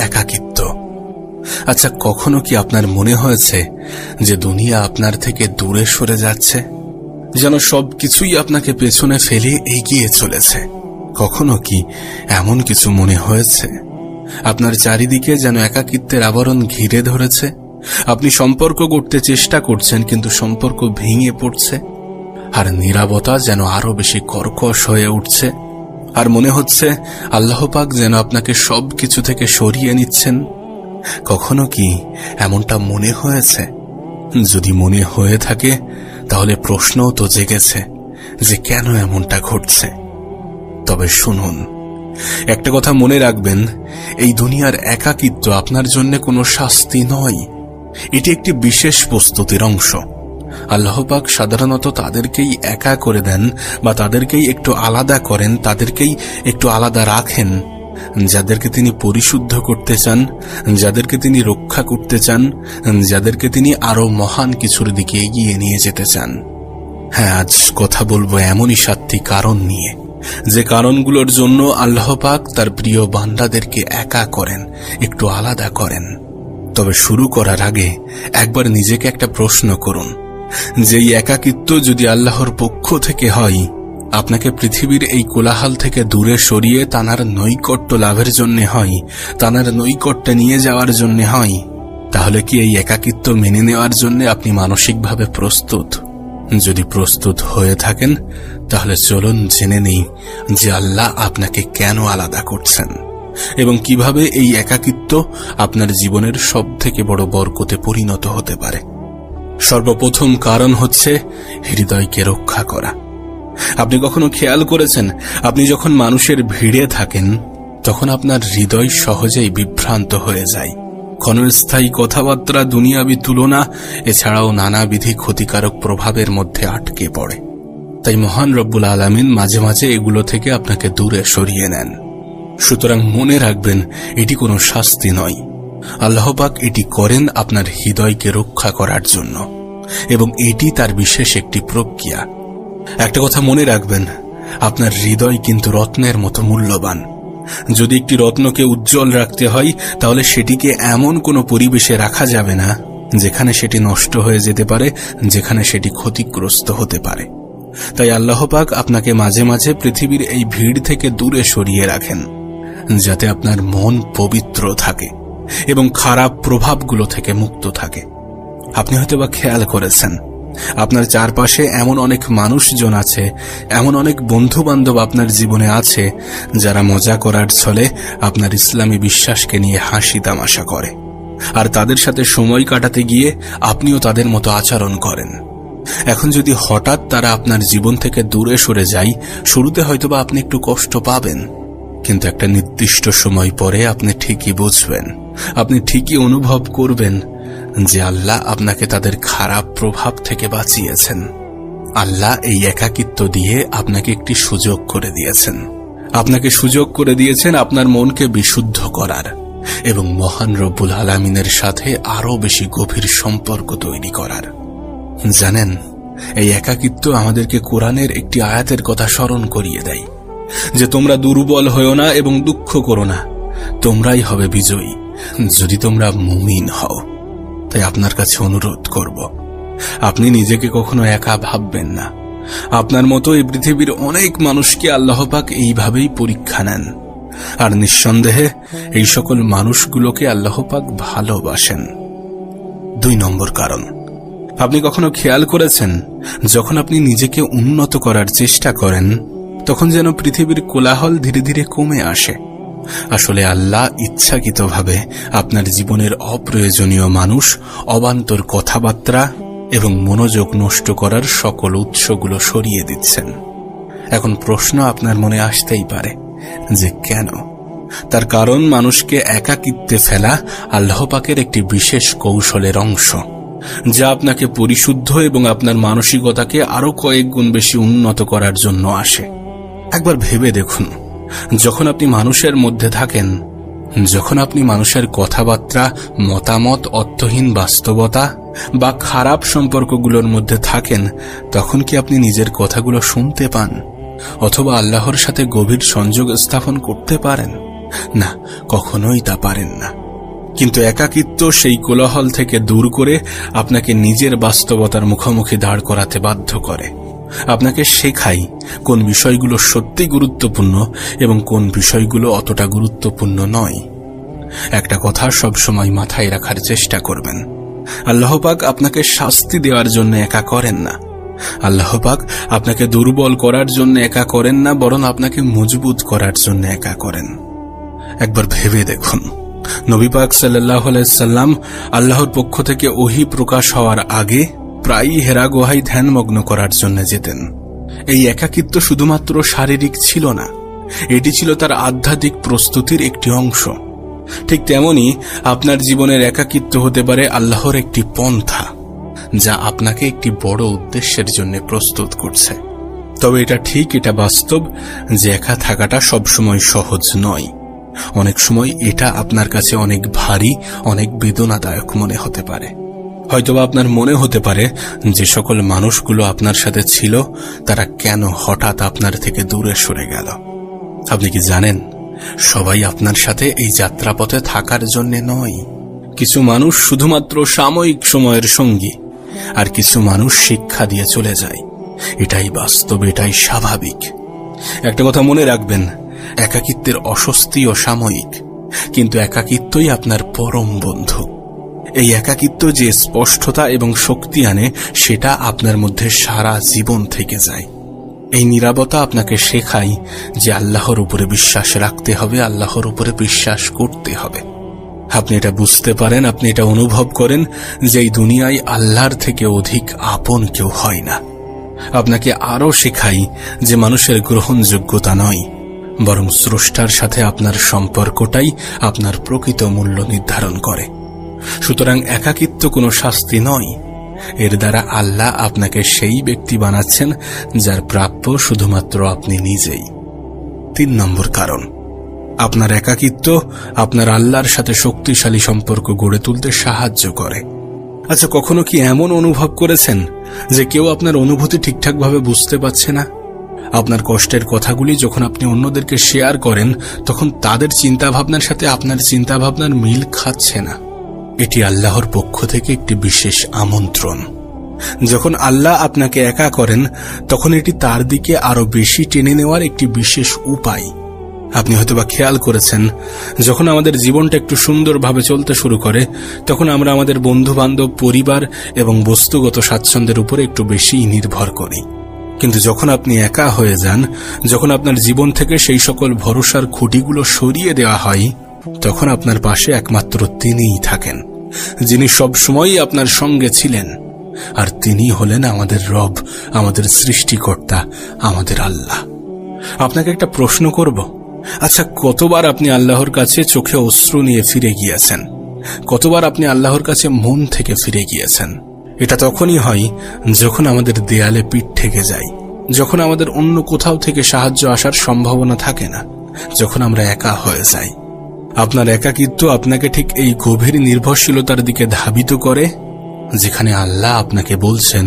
একাকিত্ব। আচ্ছা, কখনো কি আপনার মনে হয়েছে যে দুনিয়া আপনার থেকে দূরে সরে যাচ্ছে, যেন সবকিছুই আপনাকে পেছনে ফেলে এগিয়ে চলেছে? কখনো কি এমন কিছু মনে হয়েছে আপনার চারিদিকে যেন একাকিত্বের আবরণ ঘিরে ধরেছে? আপনি সম্পর্ক গড়তে চেষ্টা করছেন, কিন্তু সম্পর্ক ভেঙে পড়ছে, আর নীরবতা যেন আরো বেশি কর্কশ হয়ে উঠছে, আর মনে হচ্ছে আল্লাহ পাক যেন আপনাকে সবকিছু থেকে সরিয়ে নিচ্ছেন। কখনো কি এমনটা মনে হয়েছে? যদি মনে হয়ে থাকে তাহলে প্রশ্নও তো জেগেছে যে কেন এমনটা ঘটছে। তবে শুনুন, একটা কথা মনে রাখবেন, এই দুনিয়ার একাকিত্ব আপনার জন্য কোনো শাস্তি নয়, এটি একটি বিশেষ প্রস্তুতির অংশ। আল্লাহ পাক সাধারণত তাদেরকেই একা করে দেন বা তাদেরকেই একটু আলাদা করেন, তাদেরকেই একটু আলাদা রাখেন যাদেরকে তিনি পরিশুদ্ধ করতে চান, যাদেরকে তিনি রক্ষা করতে চান, যাদেরকে তিনি আরো মহান কিছুর দিকে এগিয়ে নিয়ে যেতে চান। হ্যাঁ, আজ কথা বলবো এমনই 7টি কারণ নিয়ে, যে কারণগুলোর জন্য আল্লাহ পাক তার প্রিয় বান্দাদেরকে একা করেন, একটু আলাদা করেন। তবে শুরু করার আগে একবার নিজেকে একটা প্রশ্ন করুন, যে এই একাকিত্ব যদি আল্লাহর পক্ষ থেকে হয়, আপনাকে পৃথিবীর এই কোলাহল থেকে দূরে সরিয়ে তানার নৈকট্য লাভের জন্য হয়, তানার নৈকট্যে নিয়ে যাওয়ার জন্য হয়, তাহলে কি এই একাকিত্ব মেনে নেওয়ার জন্য আপনি মানসিকভাবে প্রস্তুত? যদি প্রস্তুত হয়ে থাকেন তাহলে চলুন জেনে নেই যে আল্লাহ আপনাকে কেন আলাদা করছেন এবং কিভাবে এই একাকিত্ব আপনার জীবনের সবথেকে বড় বরকতে পরিণত হতে পারে। সর্বপ্রথম কারণ হচ্ছে হৃদয়কে রক্ষা করা। আপনি কখনো খেয়াল করেছেন, আপনি যখন মানুষের ভিড়ে থাকেন তখন আপনার হৃদয় সহজেই বিভ্রান্ত হয়ে যায়। ক্ষণস্থায়ী কথাবার্তা, দুনিয়াবি তুলনা, এছাড়াও নানাবিধি ক্ষতিকারক প্রভাবের মধ্যে আটকে পড়ে। তাই মহান রব্বুল আলামিন মাঝে মাঝে এগুলো থেকে আপনাকে দূরে সরিয়ে নেন। সুতরাং মনে রাখবেন, এটি কোনো শাস্তি নয়, আল্লাহ পাক এটি করেন আপনার হৃদয়কে রক্ষা করার জন্য, এবং এটি তার বিশেষ একটি প্রক্রিয়া। একটা কথা মনে রাখবেন, আপনার হৃদয় কিন্তু রত্নের মতো মূল্যবান। যদি একটি রত্নকে উজ্জ্বল রাখতে হয় তাহলে সেটিকে এমন কোনো পরিবেশে রাখা যাবে না যেখানে সেটি নষ্ট হয়ে যেতে পারে, যেখানে সেটি ক্ষতিগ্রস্ত হতে পারে। তাই আল্লাহ পাক আপনাকে মাঝে মাঝে পৃথিবীর এই ভিড় থেকে দূরে সরিয়ে রাখেন, যাতে আপনার মন পবিত্র থাকে এবং খারাপ প্রভাবগুলো থেকে মুক্ত থাকে। আপনি হয়তোবা খেয়াল করেছেন, আপনার চারপাশে এমন অনেক মানুষজন আছে, এমন অনেক বন্ধু বান্ধব আপনার জীবনে আছে যারা মজা করার ছলে আপনার ইসলামী বিশ্বাসকে নিয়ে হাসি তামাশা করে, আর তাদের সাথে সময় কাটাতে গিয়ে আপনিও তাদের মতো আচরণ করেন। এখন যদি হঠাৎ তারা আপনার জীবন থেকে দূরে সরে যায়, শুরুতে হয়তোবা আপনি একটু কষ্ট পাবেন, কিন্তু একটা নির্দিষ্ট সময় পরে আপনি ঠিকই বুঝবেন, আপনি ঠিকই অনুভব করবেন যে আল্লাহ আপনাকে তাদের খারাপ প্রভাব থেকে বাঁচিয়েছেন। আল্লাহ এই একাকিত্ব দিয়ে আপনাকে একটি সুযোগ করে দিয়েছেন, আপনাকে সুযোগ করে দিয়েছেন আপনার মনকে বিশুদ্ধ করার এবং মহান রব্বুল আলামিনের সাথে আরো বেশি গভীর সম্পর্ক তৈরি করার। জানেন, এই একাকিত্ব আমাদেরকে কোরআনের একটি আয়াতের কথা স্মরণ করিয়ে দেয়, যে তোমরা দুর্বল হও না এবং দুঃখ করো না, তোমরাই হবে বিজয়ী যদি তোমরা মুমিন হও। তাই আপনার কাছে অনুরোধ করব, আপনি নিজেকে কখনো একা ভাববেন না। আপনার মতো এই পৃথিবীর অনেক মানুষকে আল্লাহ পাক এইভাবেই পরীক্ষা নেন, আর নিঃসন্দেহে এই সকল মানুষগুলোকে আল্লাহ পাক ভালোবাসেন। 2 নম্বর কারণ, আপনি কখনো খেয়াল করেছেন, যখন আপনি নিজেকে উন্নত করার চেষ্টা করেন তখন যেন পৃথিবীর কোলাহল ধীরে ধীরে কমে আসে। আসলে আল্লাহ ইচ্ছাকৃতভাবে আপনার জীবনের অপ্রয়োজনীয় মানুষ, অবান্তর কথাবার্তা এবং মনোযোগ নষ্ট করার সকল উৎসগুলো সরিয়ে দিচ্ছেন। এখন প্রশ্ন আপনার মনে আসতেই পারে যে কেন? তার কারণ, মানুষকে একাকিত্বে ফেলা আল্লাহ পাকের একটি বিশেষ কৌশলের অংশ, যা আপনাকে পরিশুদ্ধ এবং আপনার মানসিকতাকে আরো কয়েক গুণ বেশি উন্নত করার জন্য আসে। একবার ভেবে দেখুন, যখন আপনি মানুষের মধ্যে থাকেন, যখন আপনি মানুষের কথাবার্তা, মতামত, অর্থহীন বাস্তবতা বা খারাপ সম্পর্কগুলোর মধ্যে থাকেন, তখন কি আপনি নিজের কথাগুলো শুনতে পান অথবা আল্লাহর সাথে গভীর সংযোগ স্থাপন করতে পারেন? না, কখনোই তা পারেন না। কিন্তু একাকিত্ব সেই কোলাহল থেকে দূর করে আপনাকে নিজের বাস্তবতার মুখোমুখি দাঁড় করাতে বাধ্য করে। আপনাকে শেখায় কোন বিষয়গুলো সত্যি গুরুত্বপূর্ণ এবং কোন বিষয়গুলো অতটা গুরুত্বপূর্ণ নয়। একটা কথা সবসময় মাথায় রাখার চেষ্টা করবেন, আল্লাহ পাক আপনাকে শাস্তি দেওয়ার জন্য একা করেন না। আল্লাহ পাক আপনাকে দুর্বল করার জন্য একা করেন না, বরং আপনাকে মজবুত করার জন্য একা করেন। একবার ভেবে দেখুন, নবী পাক সাল্লাল্লাহু আলাইহি সাল্লাম আল্লাহর পক্ষ থেকে ওহী প্রকাশ হওয়ার আগে প্রায়ই হেরা গুহায় ধ্যানমগ্ন করার জন্য যেতেন। এই একাকিত্ব শুধুমাত্র শারীরিক ছিল না, এটি ছিল তার আধ্যাত্মিক প্রস্তুতির একটি অংশ। ঠিক তেমনি আপনার জীবনের একাকিত্ব হতে পারে আল্লাহর একটি পন্থা, যা আপনাকে একটি বড় উদ্দেশ্যের জন্য প্রস্তুত করছে। তবে এটা ঠিক, এটা বাস্তব যে একা থাকাটা সবসময় সহজ নয়। অনেক সময় এটা আপনার কাছে অনেক ভারী, অনেক বেদনাদায়ক মনে হতে পারে। হয়তোবা আপনার মনে হতে পারে যে সকল মানুষগুলো আপনার সাথে ছিল তারা কেন হঠাৎ আপনার থেকে দূরে সরে গেল। আপনি কি জানেন, সবাই আপনার সাথে এই যাত্রাপথে থাকার জন্য নয়। কিছু মানুষ শুধুমাত্র সাময়িক সময়ের সঙ্গী, আর কিছু মানুষ শিক্ষা দিয়ে চলে যায়। এটাই বাস্তব, এটাই স্বাভাবিক। একটা কথা মনে রাখবেন, একাকিত্বের অস্বস্তিও সাময়িক, কিন্তু একাকিত্বই আপনার পরম বন্ধু। এই একাকিত্ব যে স্পষ্টতা এবং শক্তি আনে, সেটা আপনার মধ্যে সারা জীবন থেকে যায়। এই নীরবতা আপনাকে শেখায় যে আল্লাহর উপরে বিশ্বাস রাখতে হবে, আল্লাহর উপরে বিশ্বাস করতে হবে। আপনি এটা বুঝতে পারেন, আপনি এটা অনুভব করেন যে এই দুনিয়ায় আল্লাহর থেকে অধিক আপন কেউ হয় না। আপনাকে আরো শেখায় যে মানুষের গ্রহণযোগ্যতা নয়, বরং স্রষ্টার সাথে আপনার সম্পর্কটাই আপনার প্রকৃত মূল্য নির্ধারণ করে। সুতরাং একাকিত্ব কোনো শাস্তি নয়, এর দ্বারা আল্লাহ আপনাকে সেই ব্যক্তি বানাচ্ছেন যার প্রাপ্য শুধুমাত্র আপনি নিজেই। 3 নম্বর কারণ, আপনার একাকিত্ব আপনার আল্লাহর সাথে শক্তিশালী সম্পর্ক গড়ে তুলতে সাহায্য করে। আচ্ছা, কখনো কি এমন অনুভব করেছেন যে কেউ আপনার অনুভূতি ঠিকঠাকভাবে বুঝতে পারছে না? আপনার কষ্টের কথাগুলি যখন আপনি অন্যদেরকে শেয়ার করেন, তখন তাদের চিন্তাভাবনার সাথে আপনার চিন্তাভাবনার মিল খাচ্ছে না। এটি আল্লাহর পক্ষ থেকে একটি বিশেষ আমন্ত্রণ। যখন আল্লাহ আপনাকে একা করেন, তখন এটি তার দিকে আরো বেশি টেনে নেওয়ার একটি বিশেষ উপায়। আপনি হয়তোবা খেয়াল করেছেন, যখন আমাদের জীবনটা একটু সুন্দরভাবে চলতে শুরু করে, তখন আমরা আমাদের বন্ধু বান্ধব, পরিবার এবং বস্তুগত স্বাচ্ছন্দ্যের উপরে একটু বেশি নির্ভর করি। কিন্তু যখন আপনি একা হয়ে যান, যখন আপনার জীবন থেকে সেই সকল ভরসার খুঁটিগুলো সরিয়ে দেওয়া হয়, তখন আপনার পাশে একমাত্র তিনিই থাকেন, যিনি সবসময়ই আপনার সঙ্গে ছিলেন। আর তিনি হলেন আমাদের রব, আমাদের সৃষ্টিকর্তা, আমাদের আল্লাহ। আপনাকে একটা প্রশ্ন করব, আচ্ছা, কতবার আপনি আল্লাহর কাছে চোখে অশ্রু নিয়ে ফিরে গিয়েছেন? কতবার আপনি আল্লাহর কাছে মন থেকে ফিরে গিয়েছেন? এটা তখনই হয় যখন আমাদের দেয়ালে পিঠ ঠেকে যায়, যখন আমাদের অন্য কোথাও থেকে সাহায্য আসার সম্ভাবনা থাকে না, যখন আমরা একা হয়ে যাই। আপনার একাকিত্ব আপনাকে ঠিক এই গভীর নির্ভরশীলতার দিকে ধাবিত করে, যেখানে আল্লাহ আপনাকে বলছেন,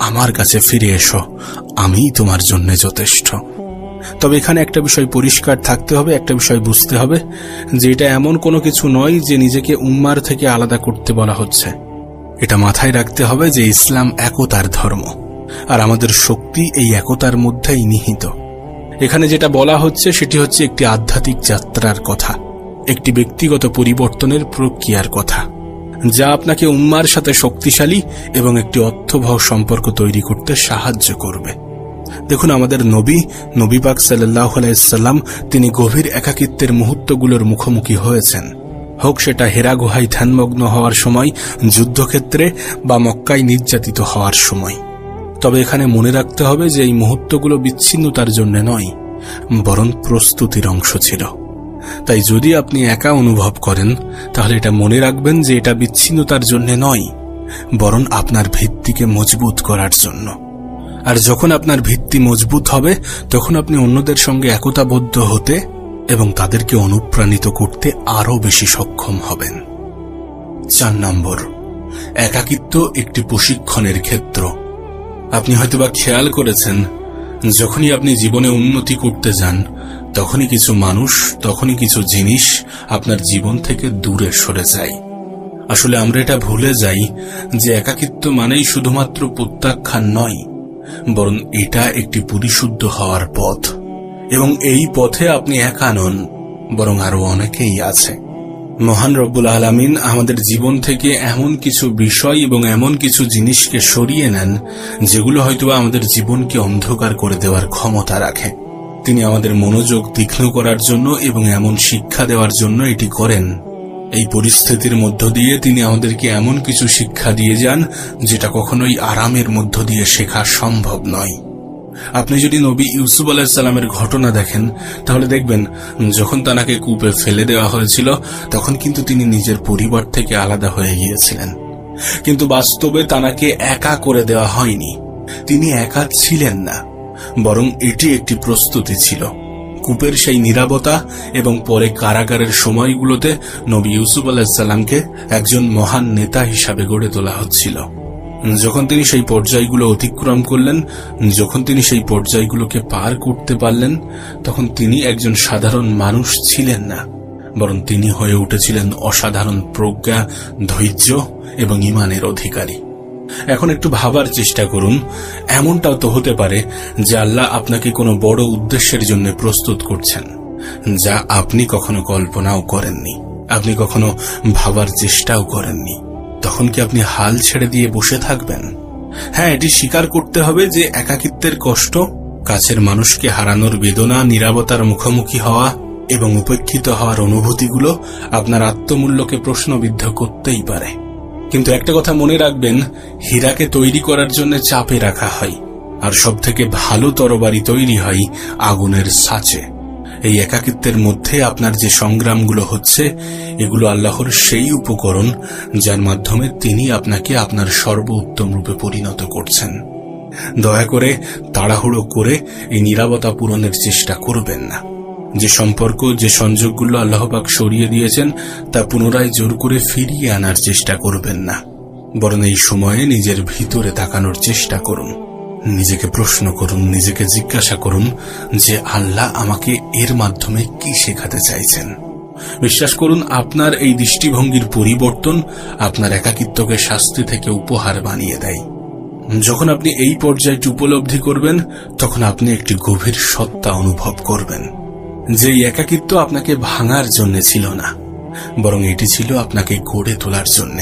আমার কাছে ফিরে এসো, আমিই তোমার জন্য যথেষ্ট। তবে এখানে একটা বিষয় পরিষ্কার থাকতে হবে, একটা বিষয় বুঝতে হবে যে এটা এমন কোনো কিছু নয় যে নিজেকে উম্মার থেকে আলাদা করতে বলা হচ্ছে। এটা মাথায় রাখতে হবে যে ইসলাম একতার ধর্ম, আর আমাদের শক্তি এই একতার মধ্যেই নিহিত। এখানে যেটা বলা হচ্ছে সেটি হচ্ছে একটি আধ্যাত্মিক যাত্রার কথা, একটি ব্যক্তিগত পরিবর্তনের প্রক্রিয়ার কথা, যা আপনাকে উম্মার সাথে শক্তিশালী এবং একটি অর্থবহ সম্পর্ক তৈরি করতে সাহায্য করবে। দেখুন, আমাদের নবী পাক সাল্লাল্লাহু আলাইহি সাল্লাম তিনি গভীর একাকিত্বের মুহূর্তগুলোর মুখোমুখি হয়েছেন, হোক সেটা হেরা গুহায় ধ্যানমগ্ন হওয়ার সময়, যুদ্ধক্ষেত্রে বা মক্কায় নির্যাতিত হওয়ার সময়। তবে এখানে মনে রাখতে হবে যে এই মুহূর্তগুলো বিচ্ছিন্নতার জন্য নয়, বরং প্রস্তুতির অংশ ছিল। তাই যদি আপনি একা অনুভব করেন, তাহলে এটা মনে রাখবেন যে এটা বিচ্ছিন্নতার জন্য নয়, বরং আপনার ভিত্তিকে মজবুত করার জন্য। আর যখন আপনার ভিত্তি মজবুত হবে, তখন আপনি অন্যদের সঙ্গে একতাবদ্ধ হতে এবং তাদেরকে অনুপ্রাণিত করতে আরো বেশি সক্ষম হবেন। 4 নম্বর, একাকিত্ব একটি প্রশিক্ষণের ক্ষেত্র। আপনি হয়তোবা খেয়াল করেছেন, যখনই আপনি জীবনে উন্নতি করতে যান, তখনই কিছু মানুষ, তখনই কিছু জিনিস আপনার জীবন থেকে দূরে সরে যায়। আসলে আমরা এটা ভুলে যাই যে একাকিত্ব মানেই শুধুমাত্র প্রত্যাখ্যান নয়, বরং এটা একটি পরিশুদ্ধ হওয়ার পথ। এবং এই পথে আপনি একা নন, বরং আরো অনেকেই আছে। মহান রব্বুল আলামিন আমাদের জীবন থেকে এমন কিছু বিষয় এবং এমন কিছু জিনিসকে সরিয়ে নেন যেগুলো হয়তো আমাদের জীবনকে অন্ধকার করে দেওয়ার ক্ষমতা রাখে। তিনি আমাদের মনোযোগ তীক্ষ্ণ করার জন্য এবং এমন শিক্ষা দেওয়ার জন্য এটি করেন। এই পরিস্থিতির মধ্য দিয়ে তিনি আমাদেরকে এমন কিছু শিক্ষা দিয়ে যান যেটা কখনোই আরামের মধ্য দিয়ে শেখা সম্ভব নয়। আপনি যদি নবী ইউসুফ আলাইহিস সালামের ঘটনা দেখেন, তাহলে দেখবেন যখন তাকে কূপে ফেলে দেওয়া হয়েছিল তখন কিন্তু তিনি নিজের পরিবার থেকে আলাদা হয়ে গিয়েছিলেন। কিন্তু বাস্তবে তাকে একা করে দেওয়া হয়নি। তিনি একা ছিলেন না, বরং এটি একটি প্রস্তুতি ছিল। কূপের সেই নীরবতা এবং পরে কারাগারের সময়গুলোতে নবী ইউসুফ আলাইহিস সালামকে একজন মহান নেতা হিসাবে গড়ে তোলা হচ্ছিল। যখন তিনি সেই পর্যায়গুলো অতিক্রম করলেন, যখন তিনি সেই পর্যায়গুলোকে পার করতে পারলেন, তখন তিনি একজন সাধারণ মানুষ ছিলেন না, বরং তিনি হয়ে উঠেছিলেন অসাধারণ প্রজ্ঞা, ধৈর্য এবং ঈমানের অধিকারী। এখন একটু ভাবার চেষ্টা করুন, এমনটাও তো হতে পারে যে আল্লাহ আপনাকে কোনো বড় উদ্দেশ্যের জন্য প্রস্তুত করছেন, যা আপনি কখনো কল্পনাও করেননি, আপনি কখনো ভাবার চেষ্টাও করেননি। তখন কি আপনি হাল ছেড়ে দিয়ে বসে থাকবেন? হ্যাঁ, এটি স্বীকার করতে হবে যে একাকিত্বের কষ্ট, কাছের মানুষকে হারানোর বেদনা, নীরবতার মুখোমুখি হওয়া এবং উপেক্ষিত হওয়ার অনুভূতিগুলো আপনার আত্মমূল্যকে প্রশ্নবিদ্ধ করতেই পারে। কিন্তু একটা কথা মনে রাখবেন, হীরাকে তৈরি করার জন্য চাপে রাখা হয়, আর সবথেকে ভালো তরবারি তৈরি হয় আগুনের ছাঁচে। এই একাকিত্বের মধ্যে আপনার যে সংগ্রামগুলো হচ্ছে, এগুলো আল্লাহর সেই উপকরণ যার মাধ্যমে তিনি আপনাকে আপনার সর্বোত্তম রূপে পরিণত করছেন। দয়া করে তাড়াহুড়ো করে এই নীরবতা পূরণের চেষ্টা করবেন না। যে সম্পর্ক, যে সংযোগগুলো আল্লাহ পাক সরিয়ে দিয়েছেন তা পুনরায় জোর করে ফিরিয়ে আনার চেষ্টা করবেন না, বরং এই সময়ে নিজের ভিতরে তাকানোর চেষ্টা করুন। নিজেকে প্রশ্ন করুন, নিজেকে জিজ্ঞাসা করুন যে আল্লাহ আমাকে এর মাধ্যমে কি শেখাতে চাইছেন। বিশ্বাস করুন, আপনার এই দৃষ্টিভঙ্গির পরিবর্তন আপনার একাকিত্বকে শাস্তি থেকে উপহার বানিয়ে দেয়। যখন আপনি এই পর্যায়টি উপলব্ধি করবেন, তখন আপনি একটি গভীর সত্তা অনুভব করবেন যে একাকিত্ব আপনাকে ভাঙার জন্য ছিল না, বরং এটি ছিল আপনাকে গড়ে তোলার জন্য।